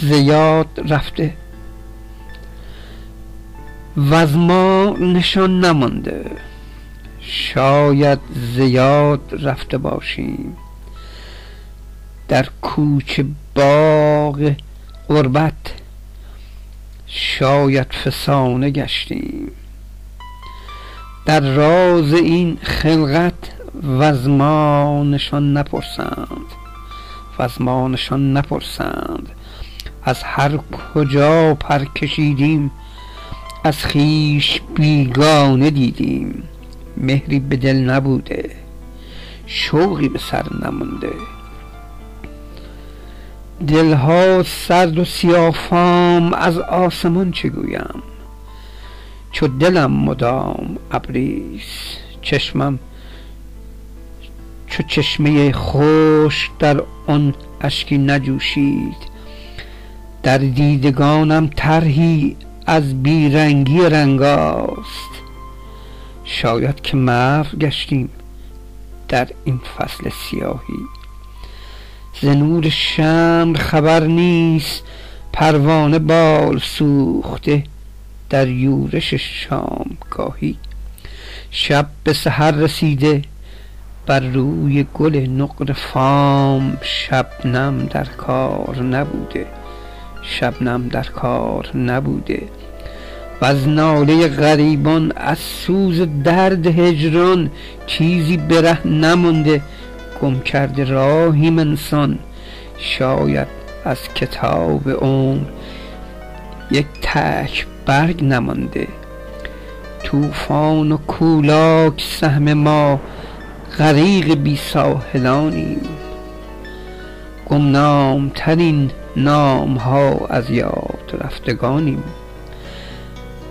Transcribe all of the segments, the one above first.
ز یاد رفته وز ما نشان نمانده، شاید ز یاد رفته باشیم در کوچه باغ غربت، شاید فسانه گشتیم در راز این خلقت وز ما نشان نپرسند، وز ما نشان نپرسند. از هر کجا پر کشیدیم از خویش بیگانه دیدیم، مهری به دل نبوده شوقی به سر نمانده. دلها سرد و سیاه فام از آسمان چه گویم، چو دلم مدام ابریست، چشمم چو چشمه خشک در آن اشکی نجوشید. در دیدگانم طرحی از بیرنگی رنگاست، شاید که محو گشتیم در این فصل سیاهی. ز نور شمع خبر نیست، پروانه بال سوخته در یورش شامگاهی. شب به سحر رسیده بر روی گل نقل فام، شبنم در کار نبوده، شبنم در کار نبوده. و از ناله غریبان از سوز درد هجران چیزی به ره نمانده. گم کرده راهیم انسان، شاید از کتاب عمر یک تک برگ نمانده. طوفان و کولاک سهم ما، غریق بی ساحلانیم. گمنام ترین نام ها از یاد رفتگانیم.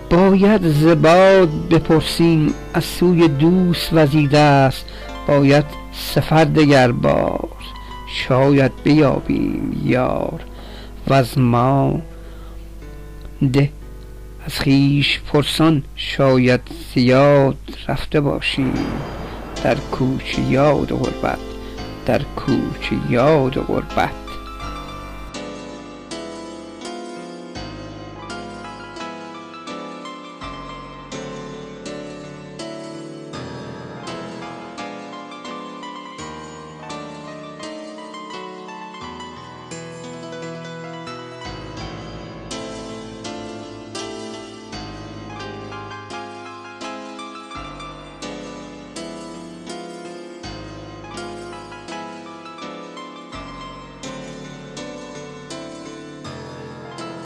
باید ز باد بپرسیم از سوی دوست وزیده است، باید سفر دگر بار شاید بیابیم یار. و از ما ده از خویش پرسان، شاید زیاد رفته باشیم در کوچه یاد غربت، در کوچه یاد غربت.